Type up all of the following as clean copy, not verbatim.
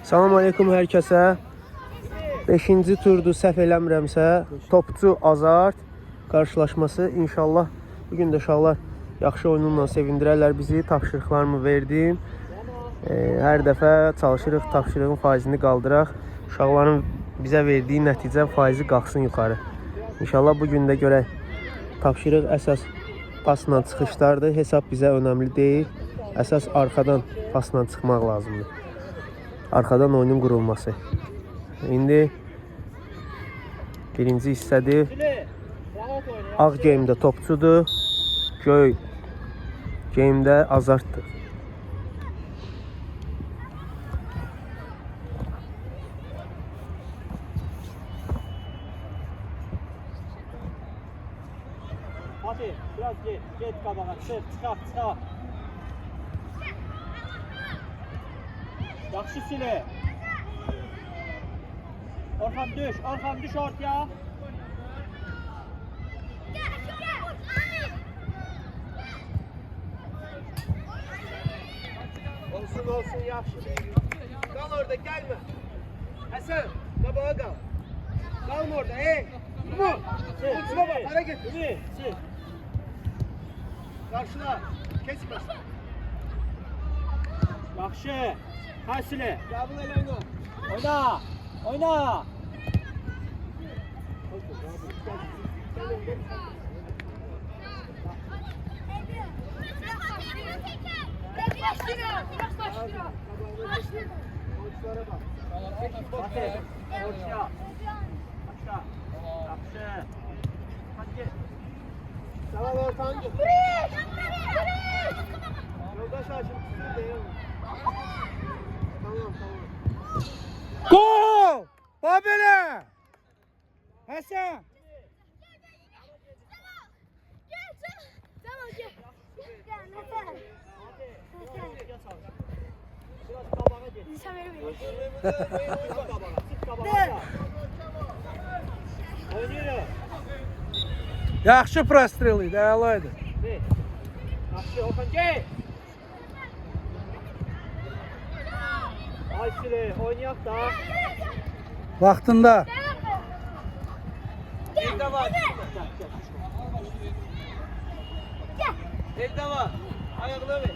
Salam aleykum hər kəsə. 5-ci turdu səhv eləmirəmsə, topçu Azart qarşılaşması inşallah. Bugün də uşaqlar yaxşı oyunla sevindirərlər bizi. Tapşırıqlarımı verdim. Hər dəfə çalışırıq tapşırığın faizini qaldıraq. Uşaqların bizə verdiyi nəticə faizi qalxsın yuxarı. İnşallah bugün də görək. Tapşırıq əsas pasla çıxışlardır. Hesab bizə önəmli deyil. Əsas arxadan pasla çıxmaq lazımdır. Arxadan oyunun qurulması. İndi birinci hissədir. Ağ geyimdə topçudur. Göy geyimdə Azartdır. Hadi biraz get qabağa, çıx. Yaxşı Sile. Orxan düş ortaya. Olsun yaxşı. Qal orada, gəlmə. Həsən, qabağa qal. Qalma orada, Umu, uçma bak, hara get. Qarşıla, keç başla. Yaxşı. Hay Sile. Qəbul elə Oyna. Fatih, ortaya. Aşağı. Yaxşı. Hadi. Tamam ortancı. Yoldaş Haşim tutuyor değil. Tamam. Gol! Babele! Hasan! Biraz qabağa get. Oynayırıq. Yaxşı prostrel idi, əlaydı. Yaxşı, Orxan gel. Ay Sile, oynayaq da. Vaxtında. Evdə var. Evdə var. Ayaqla ver.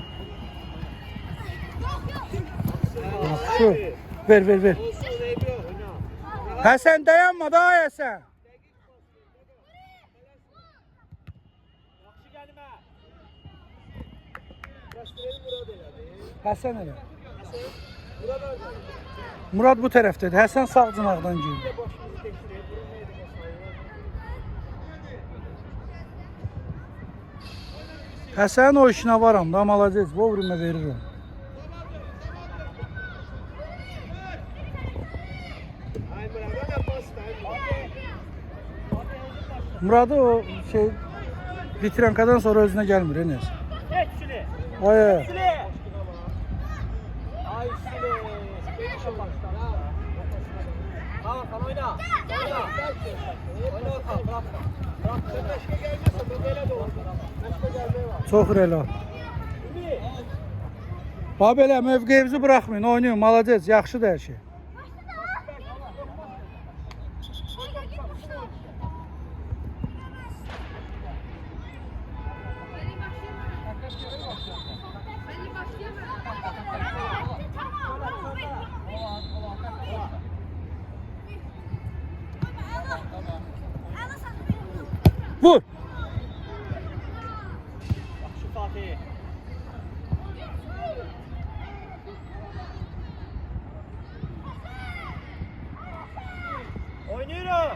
Yaxşı. Ver. Olsun, Ebru. Oyna. Hasan dayanma da Hasan. Yaxşı gəlmə. Başlayalım Murad elədi. Hasan elə. Murad orada. Murad bu tərəfdədir. Hasan sağ cinaqdan girdi. Başımızı tekşirək. Burun neydi basayı? Hasan o işinə varam da, malacaq. Vurma verirəm. Ay Murad, ona pas da. Muradı o şey Vitrankadan sonra özünə gəlmir, Enes. Geç Sile. Ay. Sile. Ay Sile. Hakan oyna. Oyna Hakan, bırak. Sen başka gelmezsen bu böyle de olur. Başka gelmeye var. Çox rela. Babelə mövqeyimizi buraxmayın, oynayın, malacaq. Yaxşıdır hər şey. Vur. Yaxşı Fatih. Oynayırıq.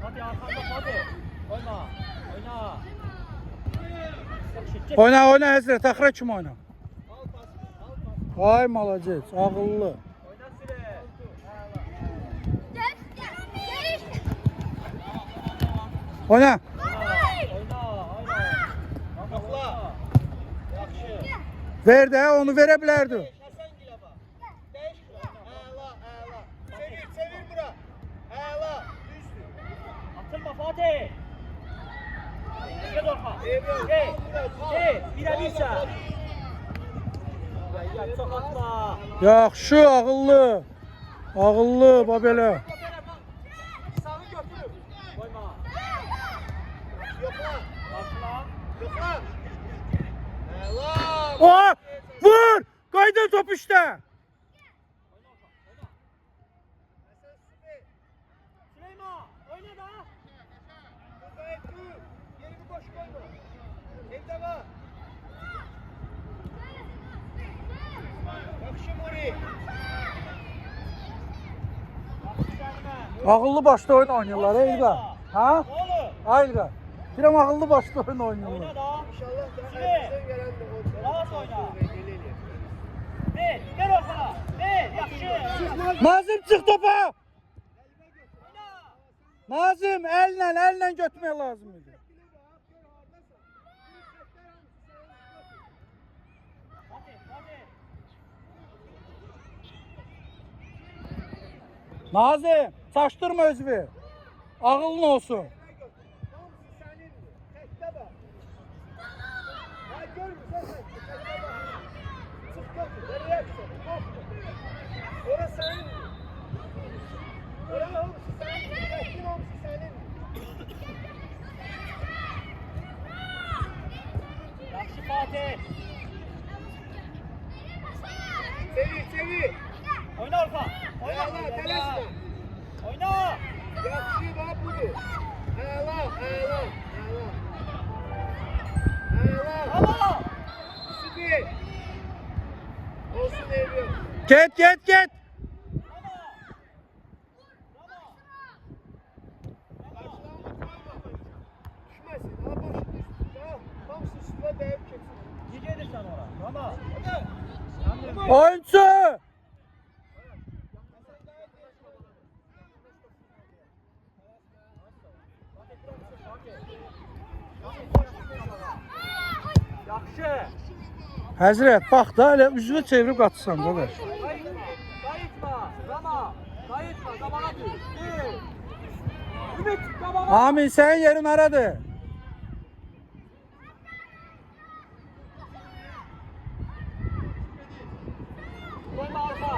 Fatih arkanda Fatih. Oyna. Oyna Həzrət, axıra kim oyna? Ay malacaq, ağıllı. Oyna Sile. Oyna. Yoxla. Yaxşı. Ver də, onu verə bilərdi. Həsəngil'e bak. Değiş bura. Əla. Çevir bura. Əla. Düzdür. Atılma Fatih. Gel Birə-birsən. Çox atma. Yaxşı, ağıllı. Ağıllı, babelə. Sağı götürüb. Qoyma. Yoxla. Başla. Yoxla. Əla. Oh! Vur! Qaydın top işte. Süleyman, oyna da. Gayet dur. Yerini boş koyma. Evde var. Yaxşı Muri. Ağıllı başta oyun oynayırlar, Elga. Ha? Oğlum. Ayılga. Birəm ağıllı başta oyun oynayırlar. Oyna da. İnşallah da Süre. elimizden gelen de o. Rahat oyna. Ver, ver ortana. Ver, yaxşı. Nazım çık topa. Oyna. Nazım elle götürmək lazım idi. Hadi, hadi. Nazım, çaşdırma özünü. Ağılın olsun. Tekte bak. Ha görmüyorsan sen. Tekte bak. Çık götür. Nereye çıksın? Orası senin. Orası olmuş senin. Tektin olmuş senin. Yaxşı Fatih. Çevir. Oyna orta. Oyna. Ela telaşma. Oyna. Yaxşı bak budur. Ela. Bravo. Süper. Olsun evliyor. Get. Bravo. Düşmesin. Ha başını üstüne. Hamısı üstüne değip geçsin. Ne gedirsən ora? Bravo. Oyuncu. Yaxşı. Həzrət, bax da elə üzünü çevirib qaçırsan qardaş. Qayıtma. Rama. Qayıtma. Qabağa düz. Ümit qabağa. Amin, sənin yerin haradır? Qoyma arxa.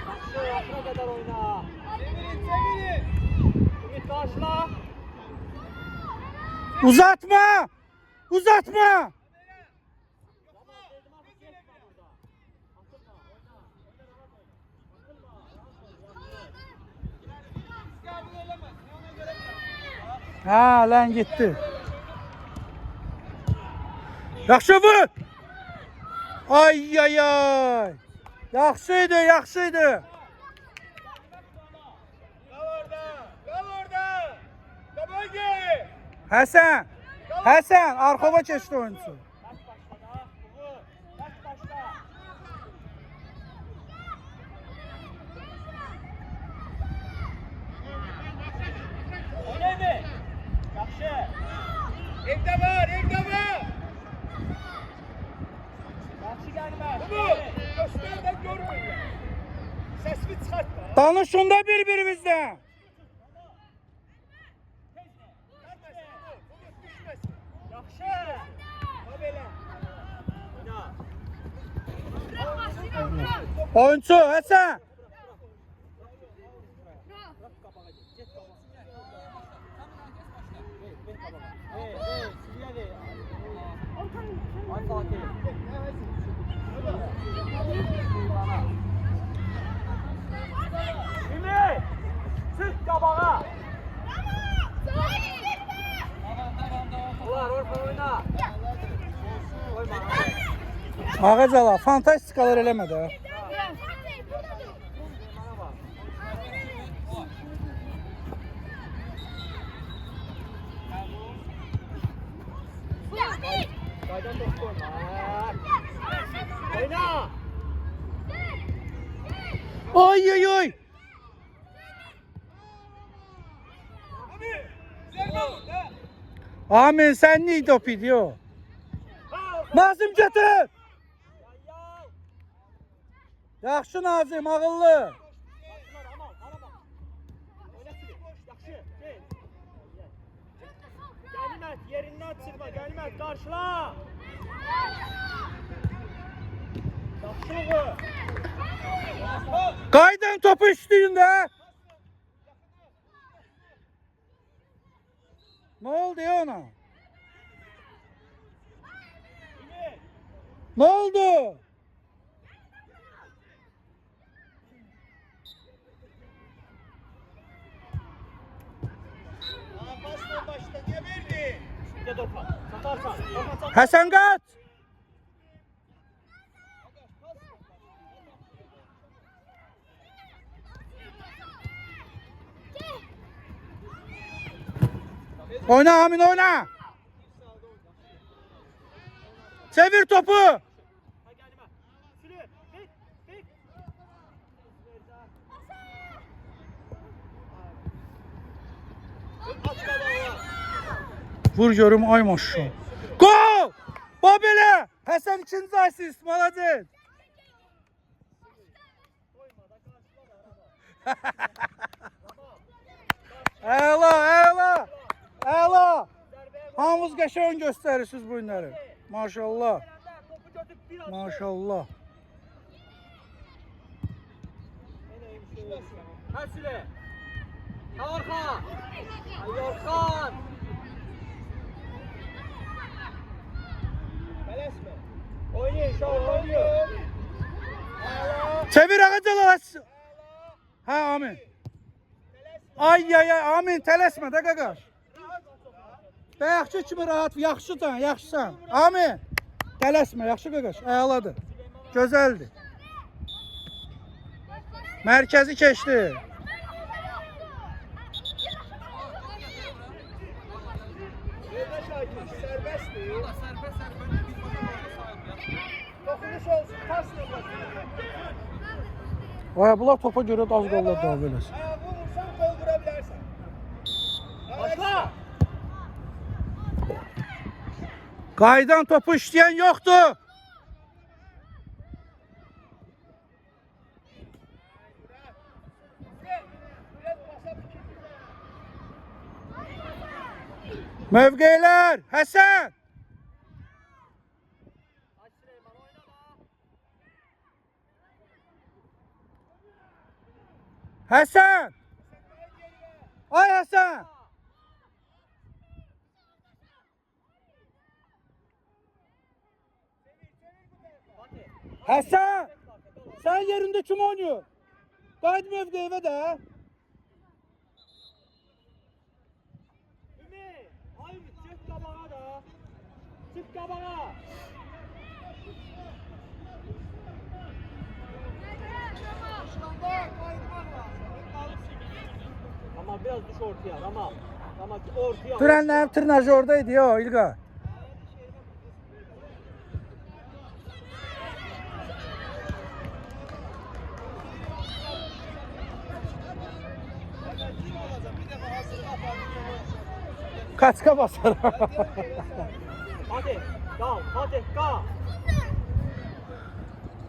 Yaxşı. Axıra qədər oyna. Çevirin. Ümit qarşıla. Uzatma. Ha, lan gitti. Yaxşı vur. Ay. Yaxşıydı. Kal orada. Kabayge. Həsən, arxova keçdi oyuncu. Evde var. Bu. Göster de görmeyin. Sesini çıkartma. Danışın da bir-birimizlə. Oyuncu, Həsən. Ümit! Çık qabağa! Ular orta oyna! Ağacala, fantastikalar eləmə də. Qaydan top koyma! Oyna! Oy. Amin, sən niyə top idi o? Nazım götür. Yaxşı Nazım, ağıllı. Yerindən çıxma, Gəlməz, qarşıla. Yaxşı bu. Qaydan topu üstündə. Ne oldu ya ona? Ne oldu? Pasla başla, niye verdi? Bir de Dorkan. Satarsan. Dorkan sat. Hasan kaç. Oyna Amin oyna. Çevir topu. Ha gəlmə. Sülü. Bek. Bek. At qabağa. Vur görüm ay maşallah. Gol! Babele! Hasan ikinci asist. Maladet. Əla, əla. Əla. Hamınız qəşəng göstərirsiniz bu günləri. Maşallah. Topu götür bir at. Maşallah. Ha Sülü. Ha Orkan. Ay Orkan. Tələsmə. Oynayın şu an oynuyor. Çevir ağacalar. Ha Amin. Ay ay ay Amin tələsmə də qaqaş. Yaxşı kimi rahat, yaxşısan, yaxşısan. Amin. Tələsmə, yaxşı qaqaş. Əladır. Gözəldir. Mərkəzi keçdi. Sərbəstdir. Dokunuş olsun, pasla başla. Vay bunlar topa görə az qollar davam eləsin. Ayağı vurursan, gol vura bilərsən. Başla. Qaydan topu işləyən yoxdur. Mövqeylər, Həsən. Ay Süleyman oynama. Həsən. Ay Həsən. Həsən. Sən yerində kim oynuyor? Qayıt mövqeyivə də. Ümit. Ay Ümit çık qabağa da. Çık qabağa. Ama biraz düş ortaya ama. Ama ortaya. Frenlərin tırnajordaydı ya İlqa. Kaçka basar. Hadi. Kal. Hadi. Kal.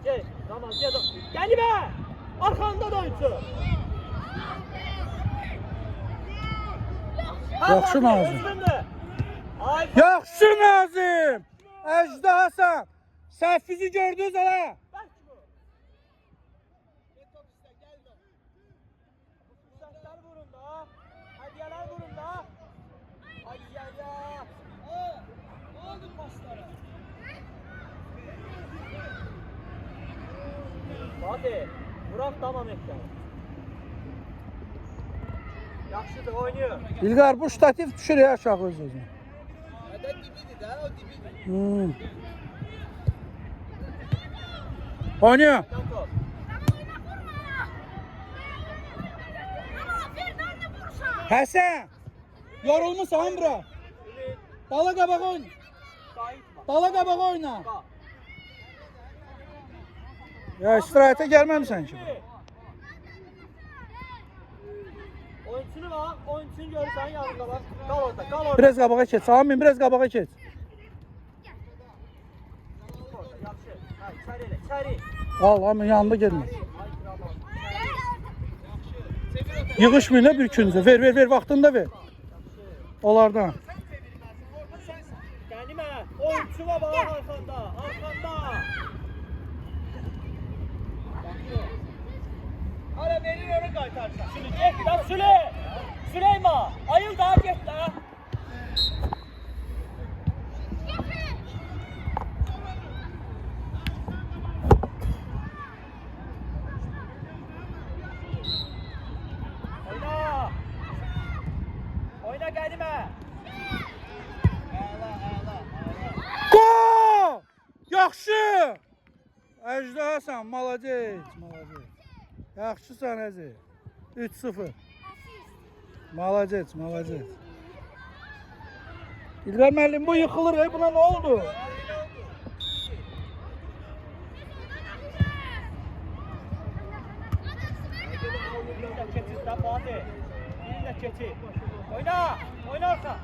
Gel. Tamam. Gel. Gel be. Arkanda da oyuncu. Yaxşı Nazım. Ay. Yaxşı Nazım. Əcdə Hasan. Səhvizi gördünüz hələ. Fırsatlar vurun da. Hediyeler vurun da. Ay ya ya. Ne oldu paslara? Hadi. Burak tamam ekran. Yaxşıdır oynuyor. İlqar bu ştativ düşür ya aşağı öz-özünə. Hədə dibidir də, o dibidir. Oynuyor. Kanko. Həsən. Yorulmusan bura. Ümit. Dala qabağa oyna. Sait bak. Dala qabağa oyna. Bak. Ya istirahətə gəlməmisən ki. Oyuncunu bak. Oyuncunu görürsen yanında bak. Kal orada. Kal orada. Biraz qabağa keç. Amin biraz qabağa keç. Yaxşı. Ha, içeri elə. İçeri. Al Amin yanında gelmə. Ay kral. Yığışmayın bir küncə. Ver vaxtında ver. Onlardan. Oyunçuna bak arkanda. Arkanda. Hala verir onu kaytarsa. Süle git lan Süle. Süleyman. Ayıl daha git lan. Oyna. Oyna gelme. Gol! Yaxşı! Əjda Hasan, malacaq, malacaq. Yaxşısan əzi. 3-0. Malacaq, malacaq. İlqar müəllim bu yıxılır, buna nə oldu? Birinde keçi sen Fatih. Birinde keçi. Oyna. Oynarsa.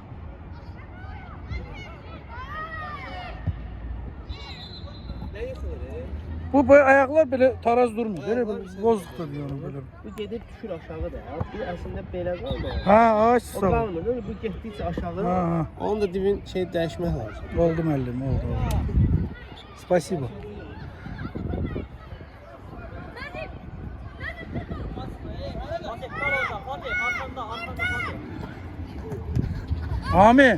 Bu ayaqlar belə taraz durmur. Belə bozduqdur deyirəm belə. Bu gedib düşür aşağı da. Bu əslində belə qaldı. Ha, ay O sağ ol. qalmır, değil mi? Bu getdikcə aşağı. Ha, Onun da dibin şey dəyişmək lazım. oldu müəllim, oldu. Spasibo. Fatih kal orada. Fatih arkanda. Arkanda Fatih. Ami,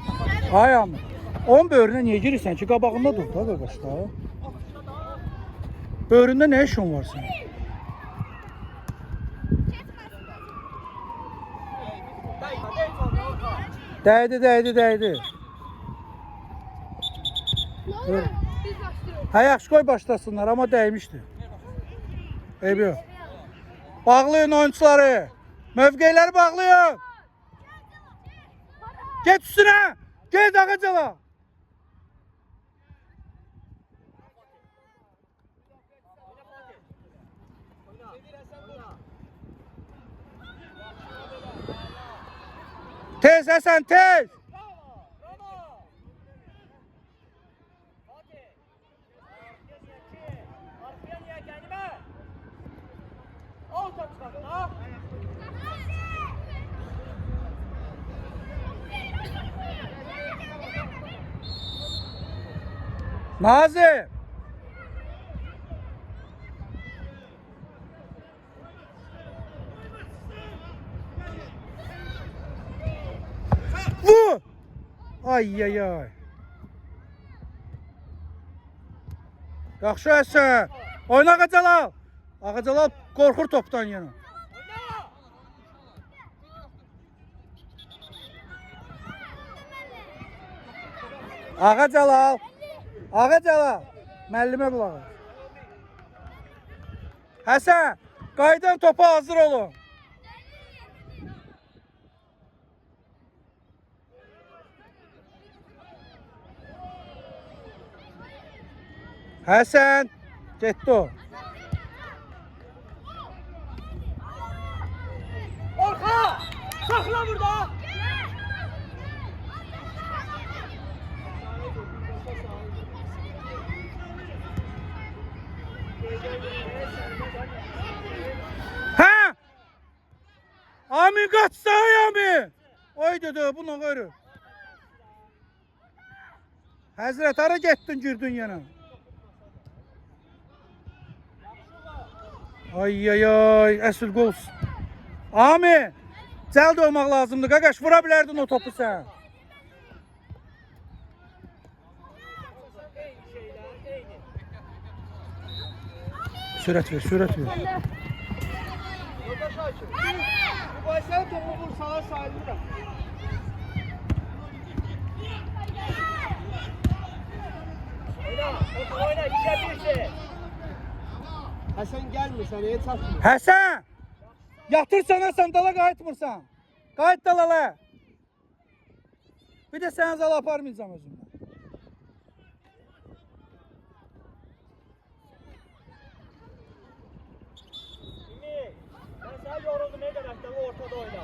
ay Ami. Onun böyrünə niyə girirsən ki, qabağında dur da qardaş da. Böyründə nə işin var sənin? Dəydi. Hə, yaxşı qoy başlasınlar, amma dəymişdi. Eybi yox. Bağlayın oyuncuları. Mövqeyləri bağlayın. Get üstünə. Get Ağacala. Tez Həsən, tez. Arkaya niye gelme? Al kaçmadın ha? Nazım. Vur. Ay. Yaxşı Həsən. Oyna Ağacala. Ağacala qorxur topdan yenə. Ağacala. Müəllimə qulaq as. Həsən, qayıdan topa hazır olun. Həsən, getdi o. Orka! Sakla burada! Hə? Ami qaçsa Ami. Oy dedi, bunu görür. Həzrət, hara getdin, girdin yenə? Ay, əsl qolsun. Ami, cəld olmaq lazımdır. Qaqaş, vura bilərdin o topu sən. Sürət ver. Orada Şakir. Bu başına topu vur sağa sayılır. Oyna, işe birisi. Həsən gəlmir, sənəyə çatmır. Həsən! Yatırsan Həsən, dala qayıtmırsan. Qayıt dalala. Bir də sənə zala aparmayacam özümdən. Şimdi, ben sana yoruldum ne demek de ortada oyna.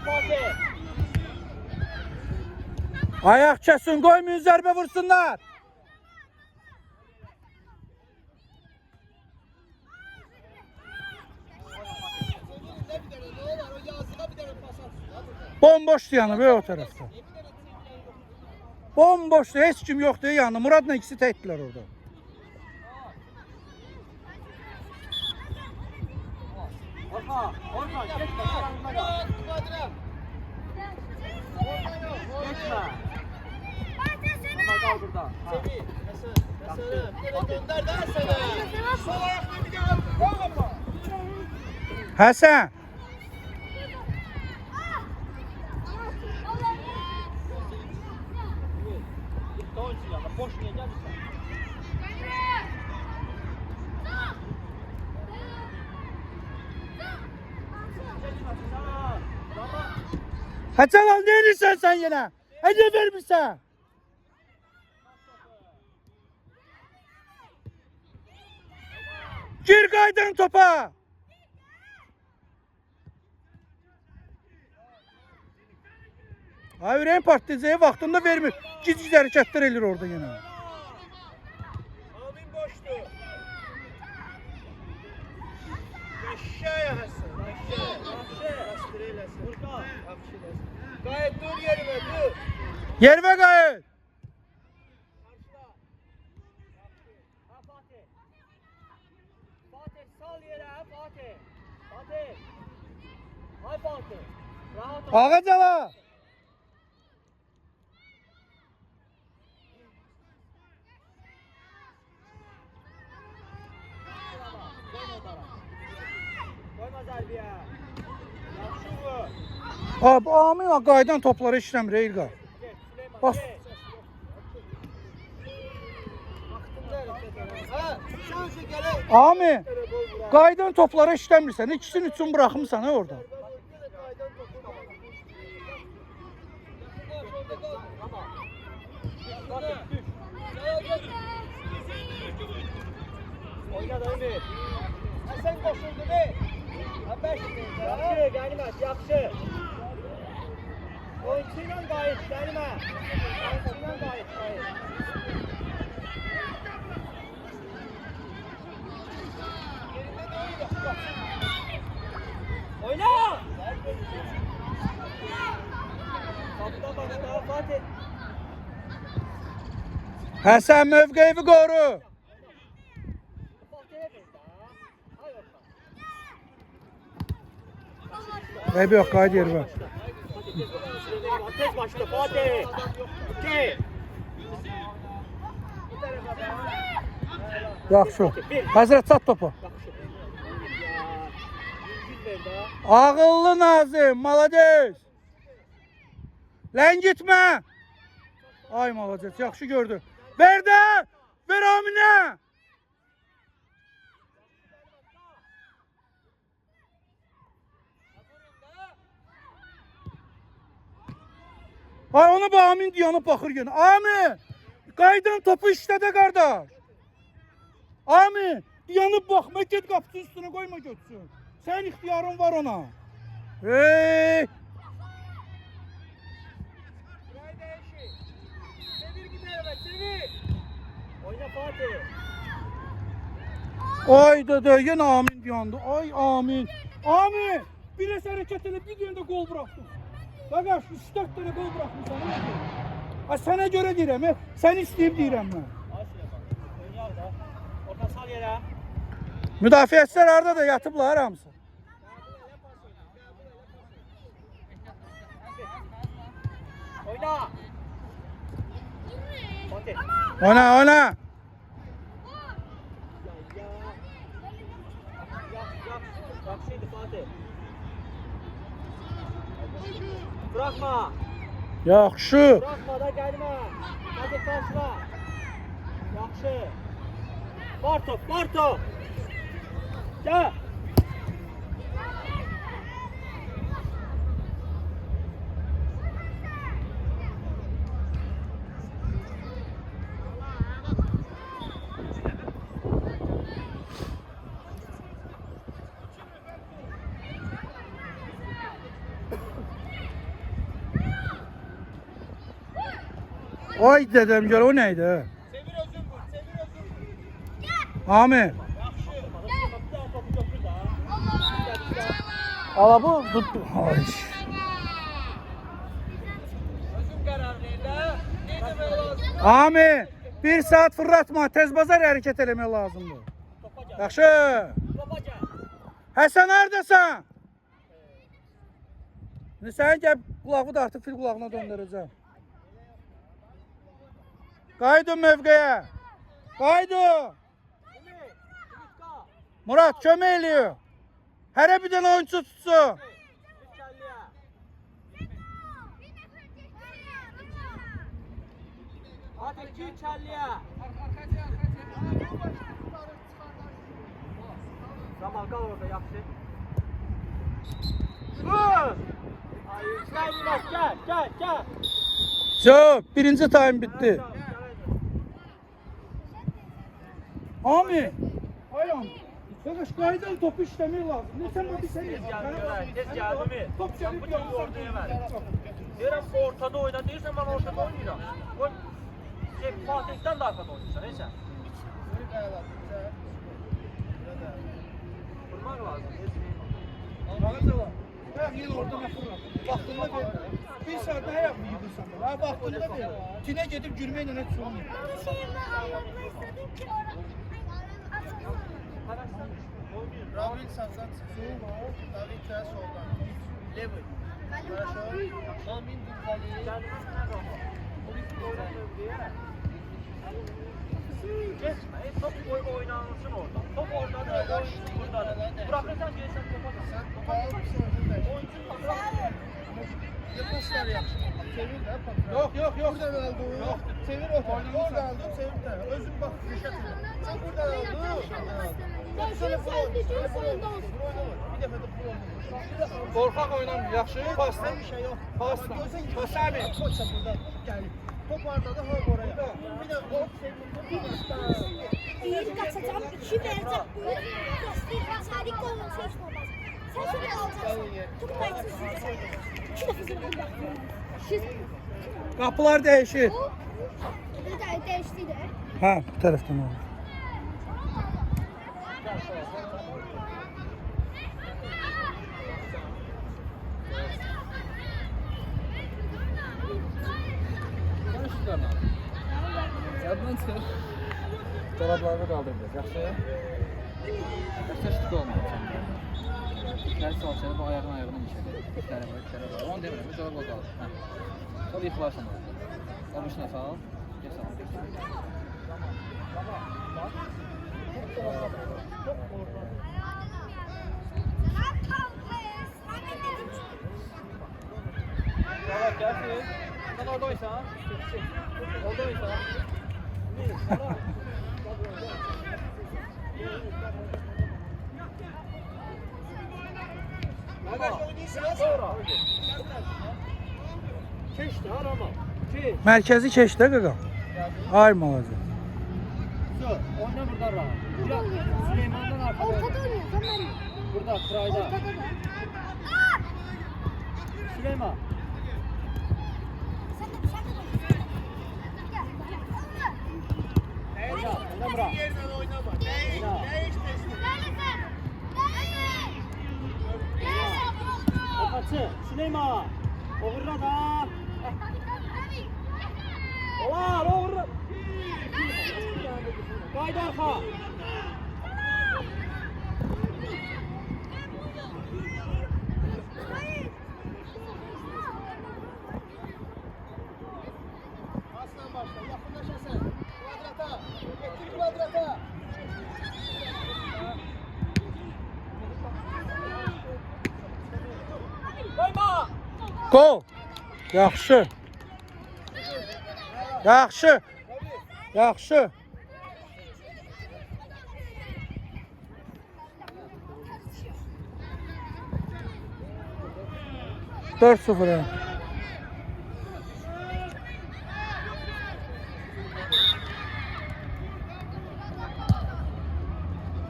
Fatih. Ayaq kəsin, qoymayın zərbə vursunlar. Bomboşdu yanı be o tarafta. Bomboşdu, heç kim yoktu yanı. Murad'la ikisi tektiler orada. Orta, orta, geçme. Geçme. Baba kal burada. Sevi. Mesela gönder daha sana. Sol ayakla bir daha. Bravo. Hasan. Boş niye geldin Hasan al, ne edirsən sen yine? Hadi vermişsən. Gir qaydın topa. Ay ürəyin partizeye vaxtında vermir. Giz hərəkətlər elir orada yine. Amin boştu. Aşağıya Hasan. Aşağıya. Bastır eylesin. Burada. Gayet dur yerime dur. Yerime qayıt. Fatih sal yere Fatih. Fatih. Hay Fatih. Rahat ol. Ağacala. Koyma zərbiyə. Yaxşı vur. Abi amin qaydan topları işləmir Eylqa. Geç Süleyman. Bas. Geç. Ha, şansı gele. Ami qaydan topları işləmirsən. İkisini üçün bırakmısan ha orada. Oyna da Ümit. Sen koşuldu be. Ha beş. Yaxşı, Qənimət, yaxşı. Oyunçu ilə qayıt, Qənimət. Oyunçu ilə qayıt, qayıt. Oyna! Kapta başla, Fatih. Həsən mövqeyi qoru. Fatih'e ver daha. Hay bakalım. Eybi yox, qayıt yerimə. Tez başla Fatih. İki. Yaxşı. Həzrət çat topu. Ağıllı Nazım, malades. Lən gitmə. Ay malades, yaxşı gördü. Ver də, ver Aminə. Ay ona bax, Amin dayanıb baxır yenə. Amin, qaydan topu işlədə qardaş. Amin, dayanıb baxma, get qapısının üstünə qoyma götürsün. Sən ixtiyarın var ona. Hey! Çevir gidelim, çevir. Oyna Fatih. Ay dede, yenə Amin dayandı. Ay Amin. Amin, bir hərəkət elə bir dənə də gol buraxdın. Qardaş, 3-4 dənə gol buraxmısan. Ay sənə görə deyirəm, sən istəyib deyirəm mən. Ay Süleyman. Oynar da. Orta sal yere. Müdafiəçilər harada da yatıblar hamısı. Oyna. Fatih. Ona, ona. Yaxşıydı Fatih. Bırakma. Yaxşı. Bırakma da gelme. Hadi karşıla. Yaxşı. Var top, var top. Gel. Ay dedem gör, o neydi? Çevir özün vur, çevir özün vur. Amin. Ala bu. Ay. Ami, bir saat fırlatma, tez bazar hərəkət eləmək lazımdır. Yaxşı. Həsən neredesən? Sən gəl qulağı da artıq fil qulağına döndürəcəm. Qaydın mövqəyə. Qaydın. Murat kömək eləyor. Hərə bir dənə oyuncu tutsun. Hadi iki içerliye. Zaman kal orada yapsın. Dur. Gel. Söp, birinci time bitti. Ami, ayağım. Arkadaş qaydın topu işləmək lazım. Ne sen bu bir sen Tez geldi mi? Top Sen bu topu ortaya ver. Diyorum ortada oyna diyorsan ben ortada oynayacağım. Fatih'ten de arkada oynuyorsun neyse. Vurmak lazım. Yine orada ne fırlat? Vaxtında ver. Bir saat daha yapma yıkırsan da. Ha vaxtında ver. Tine gedib gürməklə net sorun. Rabil sağdan çıksın. David de soldan. Level. Amin Dikali. Geçme. Top oynansın orada. Top orada da oyuncu burada da. Bırakırsan gelirsen topa da. Sen bağlı mısın orada? Oyuncu da. Yapaslar yap. Çevir de patron. Yok. Buradan aldın. Yok. Çevir o. Oradan aldın çevir de. Özün bak. Sen buradan aldın. Sen solda olsun. Bir defa da pro. Korkak oynamıyor. Yaxşı. Pasla. Bir şey yok. Pasla. Pas abi. Koçsa burada. Gel. Top orada da hop oraya. Bir de hop sevin. Bir kaçacağım, iki vereceğim. Sadik olun, ses olmaz. Sen şöyle alacaksın. Topu kaçırsın. İki defa sana bunu Kapılar değişir. Bir de değişti de. Ha, bu taraftan olur. Yadından çıxır. Dolablarını qaldıracaq. Yaxşı. Yaxşı şık olmalı. Hər salçanı bu ayağına işədir. İtlərə var. Onu demirəm, dolabla qaldır. Sonra yıxılarsan. Qamışına sal. Gəl sal. Evet gelsin. Sen oradaysan. Oradaysan. Sonra. Keçti arama. Keç. Mərkəzi keçdə qaqam. Ayırma olacaq. Oyna burada rahat. Süleyman'dan arkada. Ortada oynuyor, tamam. Burada Kıray'da. Ortada da. Süleyman. Sen de Oyna. Oyna bırak. Yerden oynama. Oyna. O kaçı. Süleyman. Oğurla da. Olar oğurla. Kaydı arka. Aslan başla. Yakınlaş Hasan. Kvadrata. Getir kvadrata. Koyma. Gol. Yaxşı. Yaxşı. Yaxşı. Dört sıfır.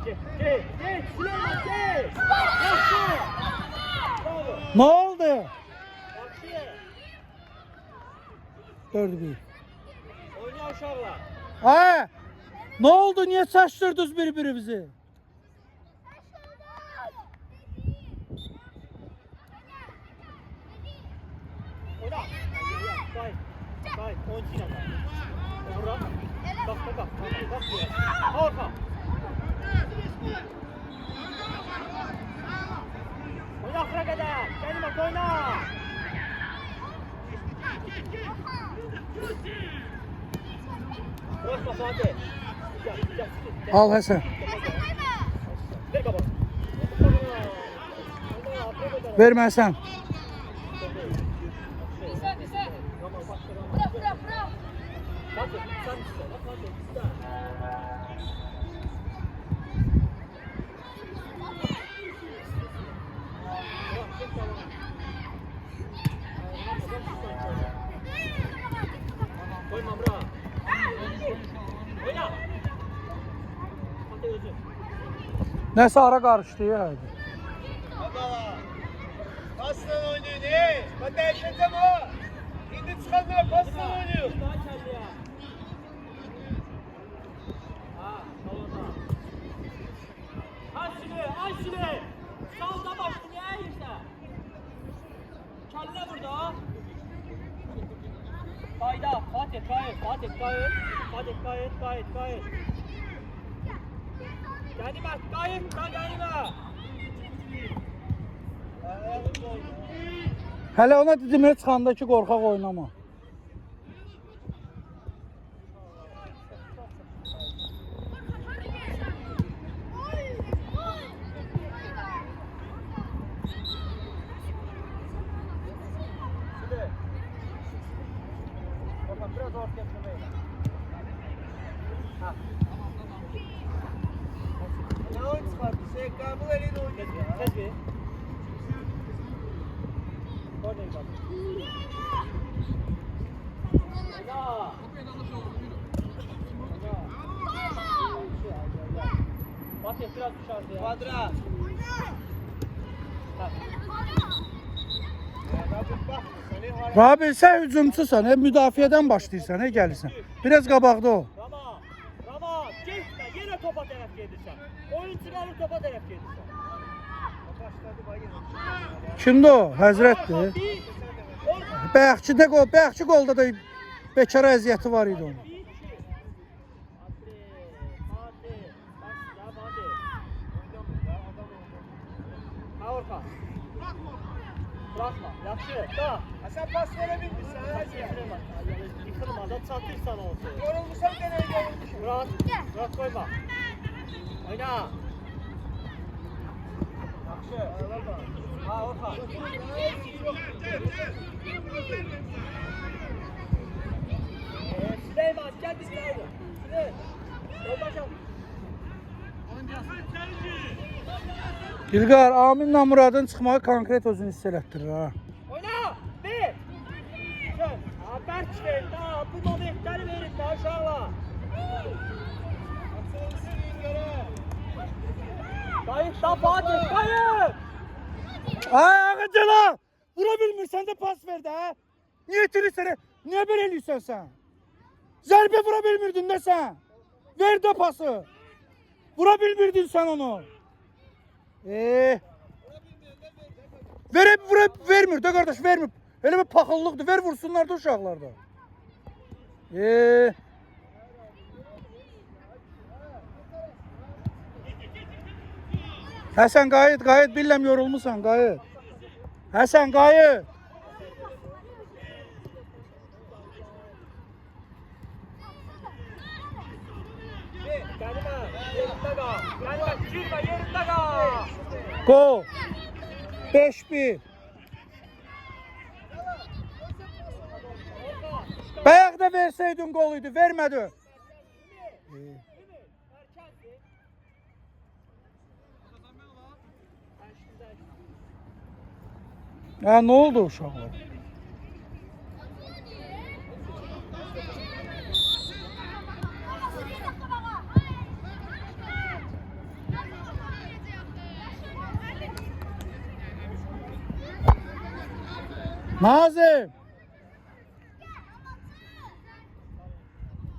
Geç. Geç. Süleyman geç. Yaxşı. Bravo. Ne oldu? Yaxşı. 4-1. Oyna uşaqlar. Ha? Ne oldu? Niye saçtırdınız birbirimizi? Oyna. Kay. Kay. Oyuncu yanına. Bura. Bak. Bak. Orta. Oyna akıra kadar. Gelin bak oyna. Bırakma Fatih. Gel. Al Həsən. Ver baba. Vermə Həsən. Fatih sen iste. Fatih iste. Koyma bura. Oyna. Fatih özü. Nəsə ara qarışdı ya. Baba. Pasla oynuyor ne? Ben değişeceğim o. Şimdi çıkanlar pasla oynuyor. Daha kelli ya. Ha, salona. Ay Süle. Salda başlı niye eğilse? Kelle burada. Kayda. Fatih gayet. Ganime gayet. Ganime. Hələ ona didimə çıxanda ki, qorxaq oynama. Bakın biraz ortaya yapmayın. Ne oyun çıkarttı? Şey kabul elini oynuyor. Tez bir. Oradayım bak. Oyna. Fatih biraz dışarıda ya. Kvadrat. Ha. Bak seni var. Rabil, sən hücumçusan, müdafiədən başlayırsan, gəlirsən. Biraz qabaqda ol. Rama, gitme, yine topa taraf gelirsen. Oyun çıkarır topa taraf gelirsen. Başladı bayır. Kimdir o? Həzrətdir. Bayaqçı qolda da bekara əziyyəti var idi onun. Bırakma, yaxşı, da. Sen pas verebilmişsin. Yıkılma da çatırsan olsun. Yorulmuşsan nereye yorulmuşsun? Murat koyma. Oyna. Yaxşı. Ha, Orhan. Süleyman, gel biz kaldı. Süleyman. Yoldaşım. İlqar, Aminlə Muradın çıxmağı konkret özünü hiss elətdirir ha. Oyna! Bir! Sen! Berk verin daha! Bu momentleri verin daha uşağla! Kayıp da Fatih! Kayıp! Ay Ağacala! Vura bilmirsən də pas ver də ha. Niyə itirirsən? Niyə belə eləyirsən sən? Zərbə vura bilmirdin də sən. Ver də pası. Vura bilmirdin sən onu. Vermir də qardaş, vermir. Elə bir paxıllıqdır, ver vursunlar da uşaqlar da. Həsən qayıt, billəm yorulmusan, qayıt. Həsən qayıt. Gelme! Yerinde kal! Gelme! Girme! Yerinde kal! Gol. 5-1. Bayaq da versəydin qol idi, vermədi. Ya ne oldu uşaqlar? Nazım.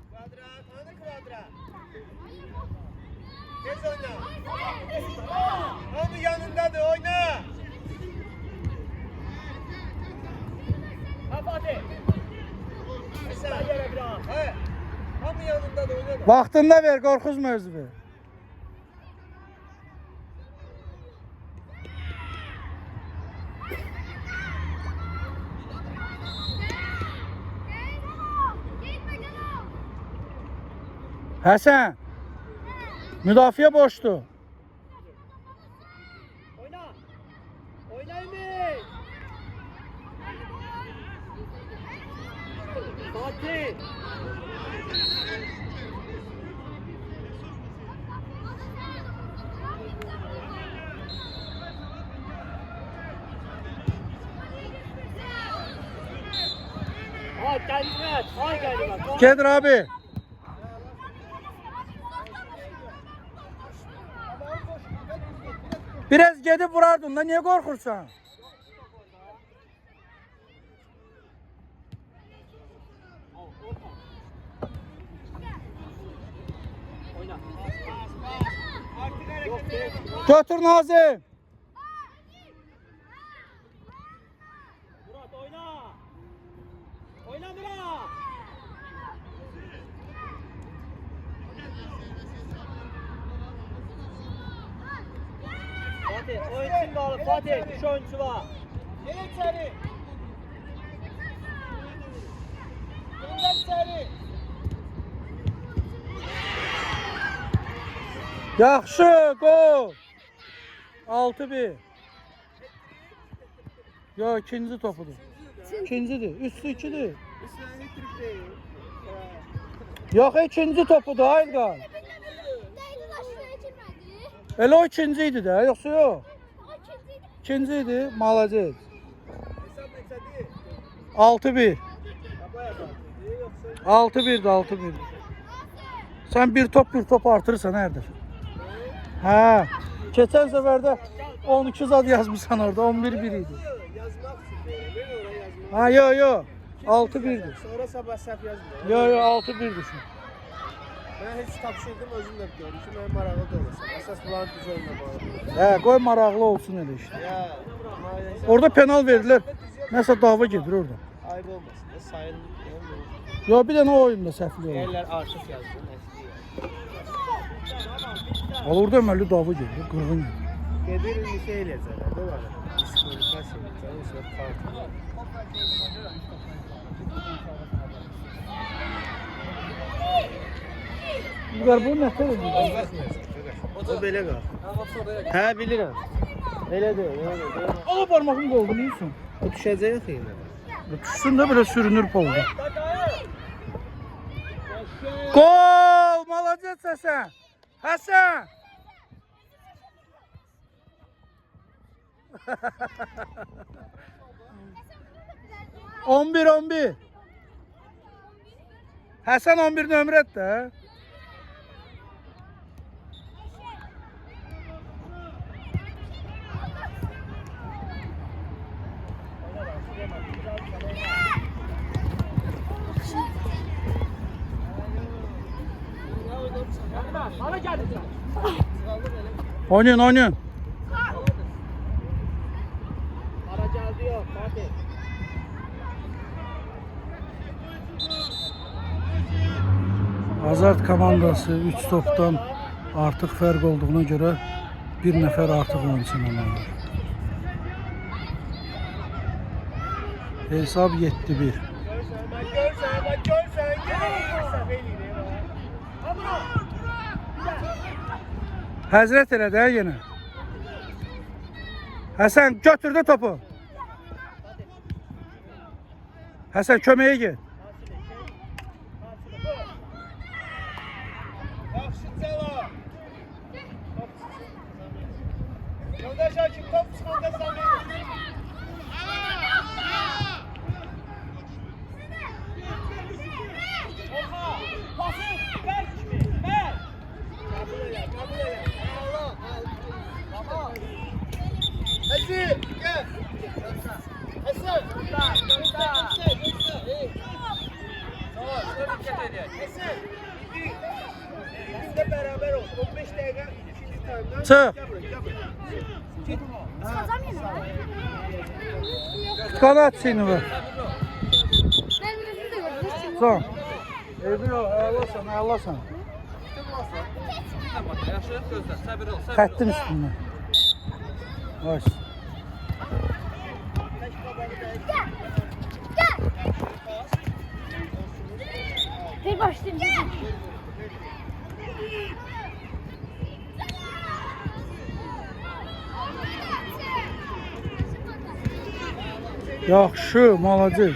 Kvadrat, hani kvadrat? Tez oyna. Onun yanındadır, oyna. Ha Fatih! Mesela. Sen yere biraz! He. Vaxtında ver, qorxuzma özünü. Həsən, müdafiə boşdur. Oyna. Oyna Ümit. Fatih. Ay kendine, ay kendine. Gedir abi. Biraz gedib vurardın da, niye korkursan? Oyna. Yok değil. Götür Nazım. Murat oyna. Oyna Murat. Fatih oyuncu bağlı. Fatih düş oyuncu var. Gel içeri. Gönder içeri. Yaxşı, gol. 6-1. Yo, ikinci topudur. İkincidir, üstü 2'dir. Yox, ikinci topudur, hayır qal. Değil aşağıya girmedi. Elə o ikinci idi də, yoxsa yox? O ikinciydi. İkinci idi, malacaq. 6-1. 6-1'dir, 6-1. Sən bir top artırırsan hər dəfə. Hə, keçən səfərdə 12 zad yazmışsan orada, 11-1 idi. Yazmak için böyle. Ben oraya yazmak. Ha, yo, 6-1'dir. Sonra sabah səhv yazmıyor. Yo, 6-1'dir. Ben hiç tapşırdım özüm de gördüm ki benim maraqlı da olasın. Əsas bunların düz oynamalı. Hə, qoy maraqlı olsun elə işte. Ya, maalesef Orada penal verdilər. Nəsə dava gedir orada. ayıp olmasın. Sayın olmuyor. Yo, bir dənə o oyunda səhvli oldu. Yerler artık yazdı. Al orada əməlli dava gedir, qırğın gedir. Gedir bir şey eləyəcəklər, değil mi? Psikolojik şey eləyəcəklər, o sonra kart. Bu nətər edir? O belə qal. Hə, bilirəm. Elədir, elədir. Ala barmağım qoldu, neyəsin? O düşəcək axı yenə. Düşsün də belə sürünür polda. Gol! Malacaq Həsən! Həsən! On bir. Həsən 11 nömrət də. Bana geldi sen. Oynayın. Ara geldi yok Fatih. Azart komandası 3 topdan artıq fərq olduğuna görə bir nəfər artıq oyunçunu alır. Hesab 7-1. Görsən, görsən. Səhv eləyir. Həzrət elə də yenə. Həsən götür də topu. Həsən köməyə get. Yaxşı cavab. Yoldaş hakim top çıxanda Samir. Oha! Pası! Ver kimi! Ver! Kabul elə. Tamam. Hadi gel. Hasan. Tamam, hareket ediyor. Hasan. Biz de beraber ol. 15 dakika ikinci time'dan. Çık. Çıkacağım yine. Kanat seni var. Ben de gördüm. Son. Eyvallah, ağlasan. Bir də bax, yaxşı, gözlə, səbir ol, səbir ol. Xəttin üstündən. Baş. Bir başlayayım. Yaxşı, malacıq.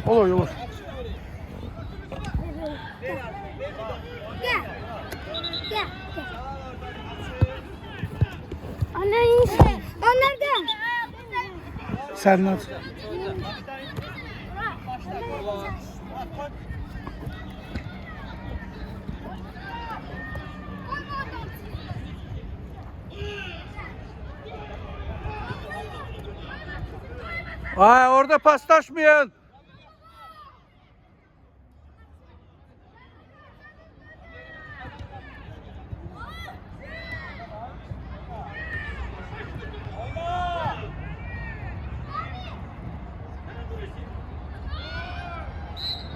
Olur, olur. Gel. Gel. Anne iyisin. Onlar gel. Sen at. Ay orada paslaşmayın.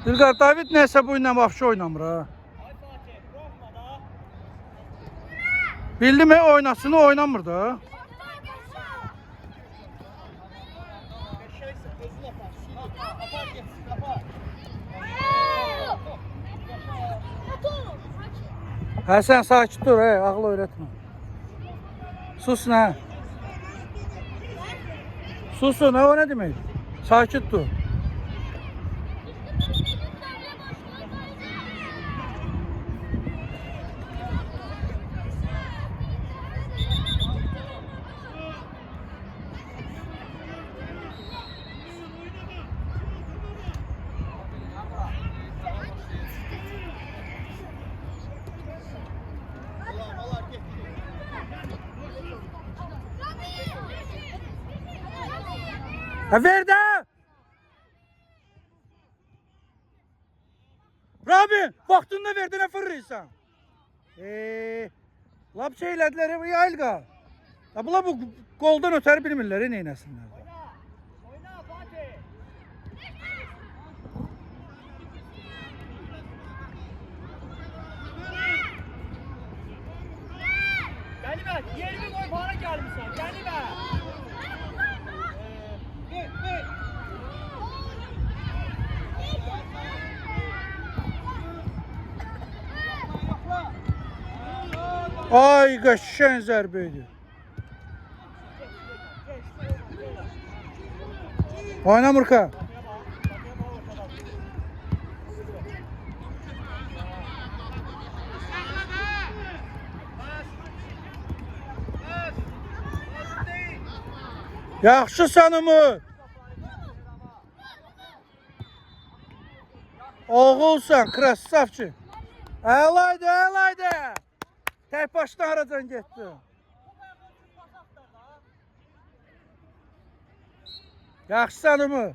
İlqar David nəsə bu ilə vapşı oynamır ha. Bildi mi oynasını oynamır da. Hə sən sakit dur, ağıl öyrətmə. Sus nə? Sus nə o nə demək? Sakit dur. Ha ver de! Rabin, vaxtında verdinə fırırsan. Lap şeylədilər, yayılqa. Bunlar bu qoldan ötər bilmirlər, neynəsinlər. Oyna Fatih. Gəlibə, 20 gol para gəlmişsən. Gəlibə. Ay qəşşən zərbə idi. Oyna Mırka. Yaxşı sanımı. Oğulsan, krassavçı. Əlaydı, əlaydı. Tek başına aradan getdi. Yaxşı sanımı.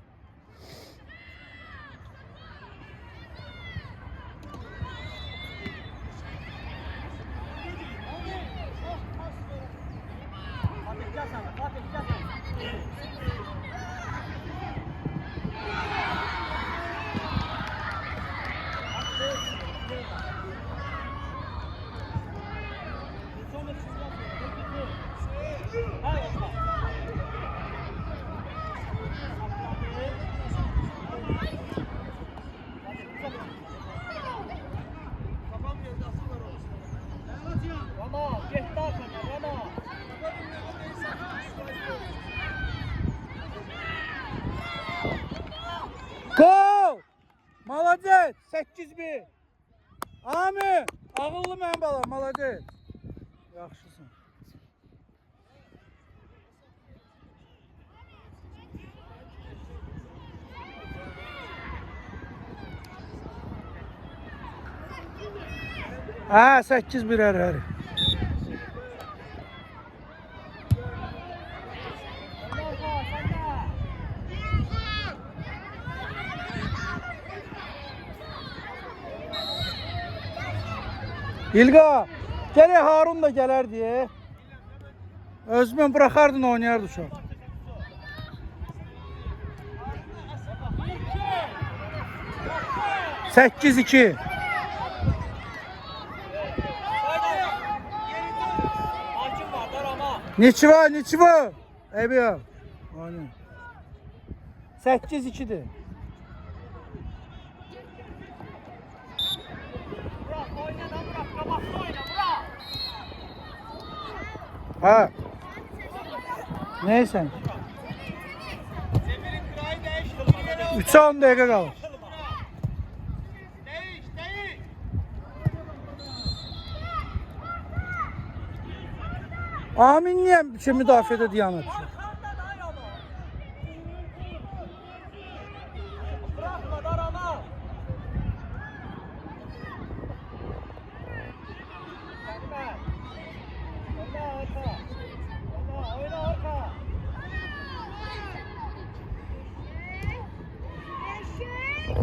Rama, getdi arxana, Rama. Gol! Malacet! 8-1. Ami! Ağıllı mən bala, malacet. Yaxşısın. Hə, 8-1 hər. İlqa, gərək Harun da gələrdi. Özümün bıraxardın, oynayardı uşaq. Sekiz iki. Hakim var dar ama. Neçiva. Ebi ya. Aynen. 8-2'dir. Bırak oyna lan bırak. Kabaklı oyna bırak. Ha. Neyse. Seferin kırayı değiştir. 3'e 10 dakika kalır. Değiş. Amin niye şey müdafiədə dayanır? Arkandan ay ama. Bırakma dar ama. Gelme. Oyna arka.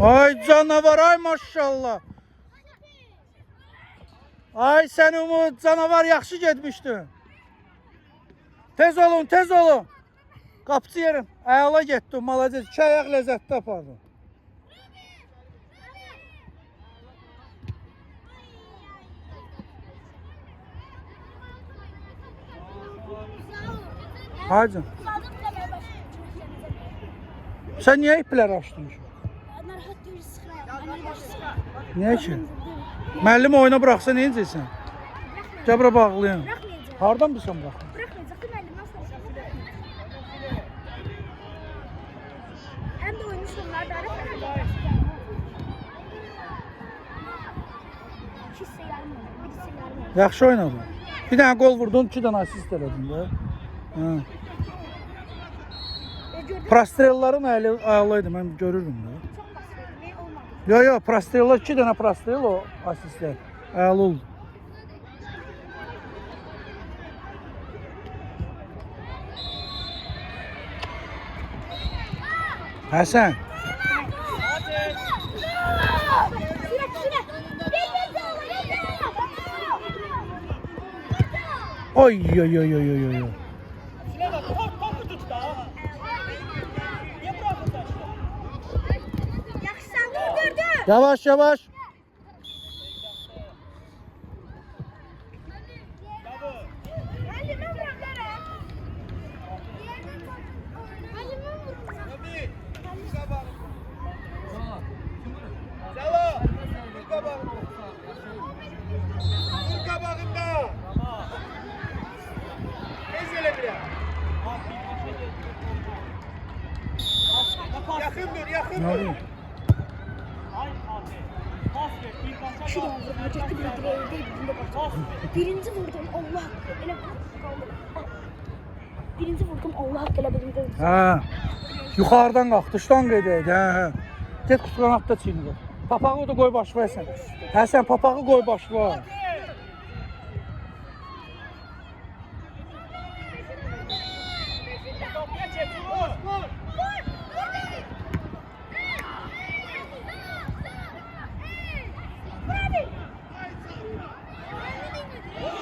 Ay canavar, ay maşallah. Ay sən Umut, canavar yaxşı getmişdi. Tez olun. Qapıcı yerim. Əla getdi, malacaq. 2 ayaq ləzzətli apardı. Hacı. Sən niyə ipləri açdın? Narahat deyil, sıxıram. Niyə ki? Müəllim oyuna bıraxsa nə edəcəksən? Gəbra bağlayın. Bırakmayacaq. Hardan bilsən bıraxın? Bırakmayacaq da müəllim nasıl olacaq? Həm də oyunu sonlarda bırakmayacaq. 2 hissə yarım olur, 1 hissə yarım olur. Yaxşı oynadın. Bir dənə gol vurdun, 2 dənə asist elədin də. Hə. Prostrelların ayağıydı, mən görürdüm də. Çox basırdı, nə olmadı. Yo, prostrellar 2 dənə prostrel o asistlər. Ayağlı oldu. Həsən. Oy. Şuna bak topu tut da. Niye bırakın da işte? Yaxşı, sən durdurdun. Yavaş. Müəllimə bıraxarıq. Müəllimə bıraxarıq. Tabii. Selo. Dur kabağında. Tez ele biraz. Yakın dur. Nə oldu? Şu da vuracaqdı, bir direğe değil, birində bax. Birinci vurdum, Allah haqqı, elə qaldı. Birinci vurdum, Allah haqqı, elə bilim qolum. Hə. Yuxarıdan qalxdı, ştan qeydəydi. Hə. Get qutqanatda çiynir. Papağı da qoy başına sən. Həsən papağı qoy başına.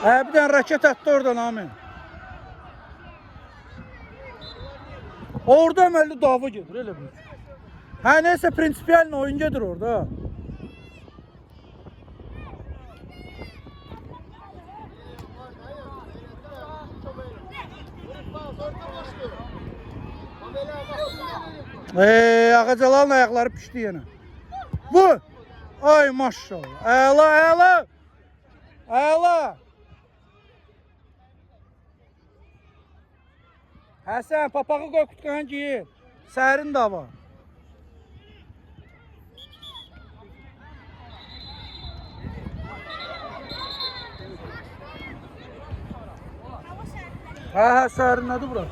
Bir dənə raket attı oradan Amin. Orada əməlli dava gedir, elə bir. Hə, neysə prinsipiyalin oyun gedir orada. Ağacaların ayaqları pişdi yenə. Vur! Ay maşallah. Əla. Həsən, papağı qoy qutqanı giyin. Sərin də var. Hə, sərinlədi bura.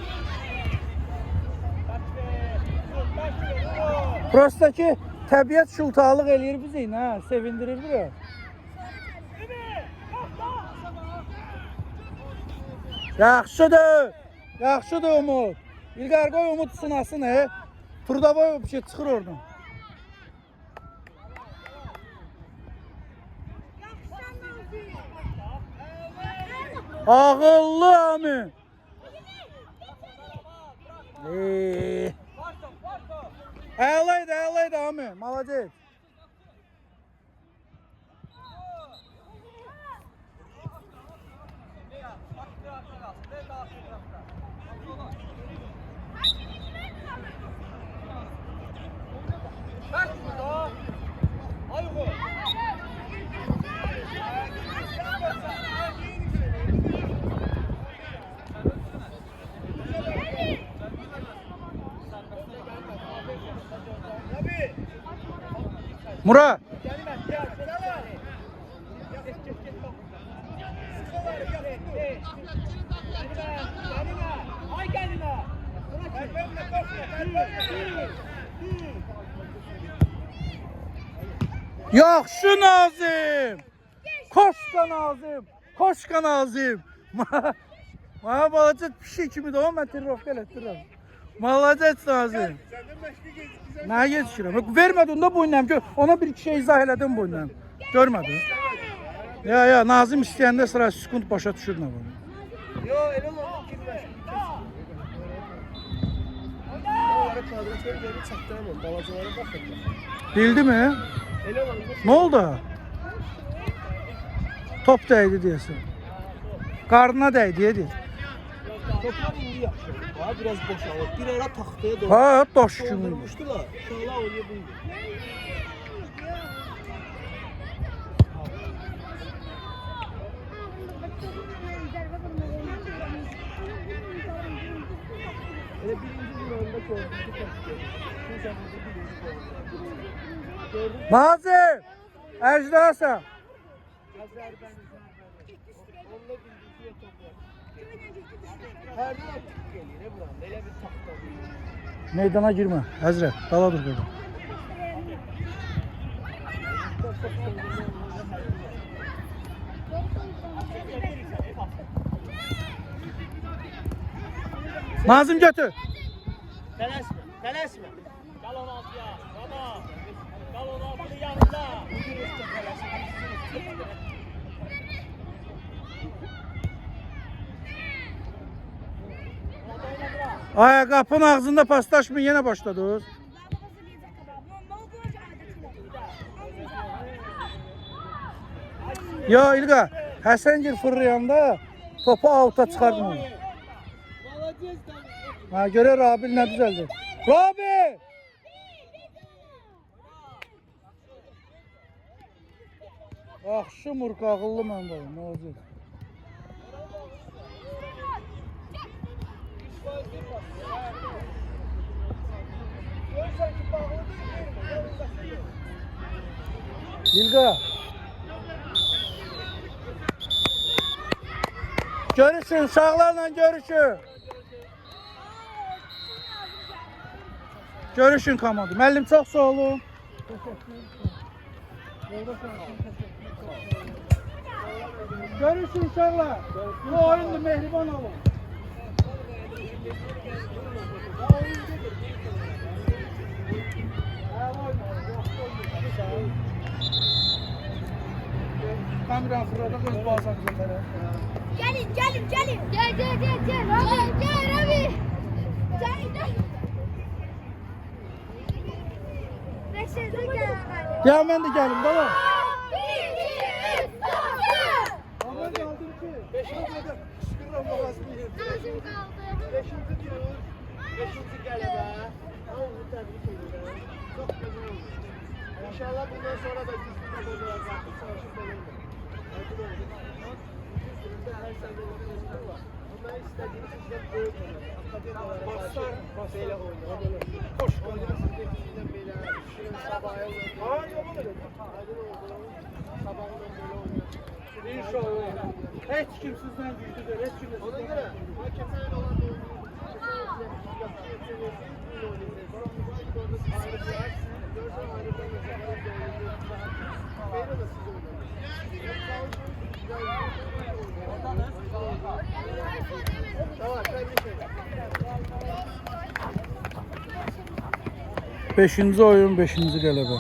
Prosta ki, təbiət şultalıq eləyir bizi, sevindirir bura. Yaxşıdır. Yaxşıdır Umut. İlqar qoy Umut sınasın. Turda bir şey çıxır oradan. Ağıllı Ami. Əlaydı Ami. Malacaq. Murat. Yaxşı Nazim. Koşka Nazim. Koşka Nazim. Mənə balaca pişik kimi də o, mən trenirovka elətdirirəm. Malacat Nazim. Nə yetişirəm? Vermədin də bu ilə. Ona bir iki şey izah elədim bu ilə. Görmədin? Ya, Nazim istəyəndə sıra sekund başa düşür nə var. Yo, elə olmadı ki, onlara kvadratör verib çatdıramam, balacalara baxın. Bildi mi? Elə olmadı. Ne oldu? Top dəydi deyəsən. Qarnına dəydi, deyir. Toplar indi yaxşı. Ha, biraz boşalır. Bir ara taxtaya doğru. Ha, daş kimi. Doldurmuşdular. Uşaqlar oynaya bildi. Elə birinci günlərində gördüm ki, gördüm. Nazim! Əjdərsən. Hərdən atıq gəlir, buranda. Elə bir taxta. Meydana girmə, Həzrət. Dala dur burada. Nazim götür. Tələsmə, tələsmə. Qal 16'ya. Baba. Qal 16'nın yanında. Ay, qapının ağzında paslaşmayın, yenə başladınız. Ya İlqa, Həsəngil fırlayanda topu avuta çıxardın onu. Ha, görə Rabil nə düzəldi? Rabil! Yaxşı Murq, ağıllı mən bayım, nə olacaq? İlqa. Görüşün, uşaqlarla görüşün. Görüşün komanda. Müəllim çox sağ olun. Görüşün uşaqlar. Bu oyundur, mehriban olun. Kameranı fırladı, göz bağırsak üzerlere. Gelin. Gel. Rabi. Gel. Gel, ben de gelim, baba. Aman kaldım ki. 5. kadar şükürler babasını yedim. 5. diyor. 5. galiba. Ama bu tebrik ediyorum. Çok güzel oldu. İnşallah bundan sonra da güçlü de olacak. Savaşıp da olacak. Hadi oldu. Bizde her sene bir var. Bunlar istediğiniz sizden büyük olur. Akademi olarak başlar. Böyle oynar. Hoş oynar. Sizde bizden böyle. Şunun sabahı olur. Aa, yok olur. Hadi oldu. Sabahından böyle oynar. İnşallah. Hiç kim sizden güçlüdür, hiç kim Ona sizden göre güçlüdür. hakemler olan da oynuyor. 5-ci oyun 5-ci qələbə.